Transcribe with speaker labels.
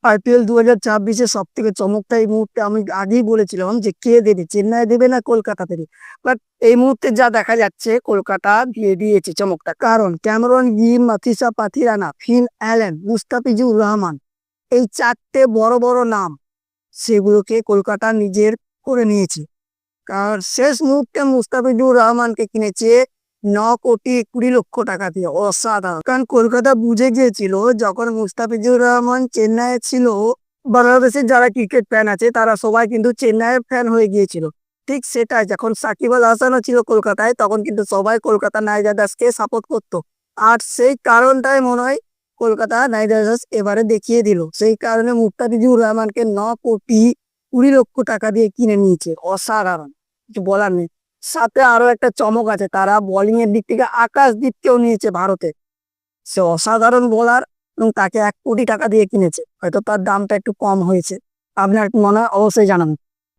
Speaker 1: IPL 2024-এ সব থেকে চমকটা এই মুহূর্তে আমি আগেই বলেছিলাম যে কে দেবে, চেন্নাই দেবে না কলকাতা দেবে। বাট এই মুহূর্তে যা দেখা যাচ্ছে কলকাতা দিয়ে দিয়েছে চমকটা, কারণ Cameron Green, Matheesha Pathirana, Finn Allen, Mustafizur Rahman, এই চারটে বড় বড় নাম সেগুলোকে কলকাতা নিজের করে নিয়েছে। কারণ শেষ মুহূর্তে মুস্তাফিজুর রহমানকে কিনেছে 9,20,00,000 টাকা দিয়ে, অসাধারণ। কারণ কলকাতা বুঝে গিয়েছিল যখন মুস্তাফিজুর রহমান চেন্নাইয়ে ছিল, বাংলাদেশের যারা ক্রিকেট ফ্যান আছে তারা সবাই কিন্তু চেন্নাইয়ের ফ্যান হয়ে গিয়েছিল। ঠিক সেটাই, যখন সাকিব আল হাসানও ছিল কলকাতায় তখন কিন্তু সবাই কলকাতা নাইট রাইডার্সকে সাপোর্ট করতো। আর সেই কারণটাই মনে হয় কলকাতা নাইট রাইডার্স এবারে দেখিয়ে দিল। সেই কারণে মুস্তাফিজুর রহমানকে 9,20,00,000 টাকা দিয়ে কিনে নিয়েছে, অসাধারণ, কিছু বলার নেই। সাথে আরো একটা চমক আছে, তারা বোলিং এর দিক থেকে আকাশদীপকেও নিয়েছে ভারতে। সে অসাধারণ বোলার এবং তাকে 1,00,00,000 টাকা দিয়ে কিনেছে, হয়তো তার দামটা একটু কম হয়েছে। আপনার কি মনে হয় অবশ্যই জানান।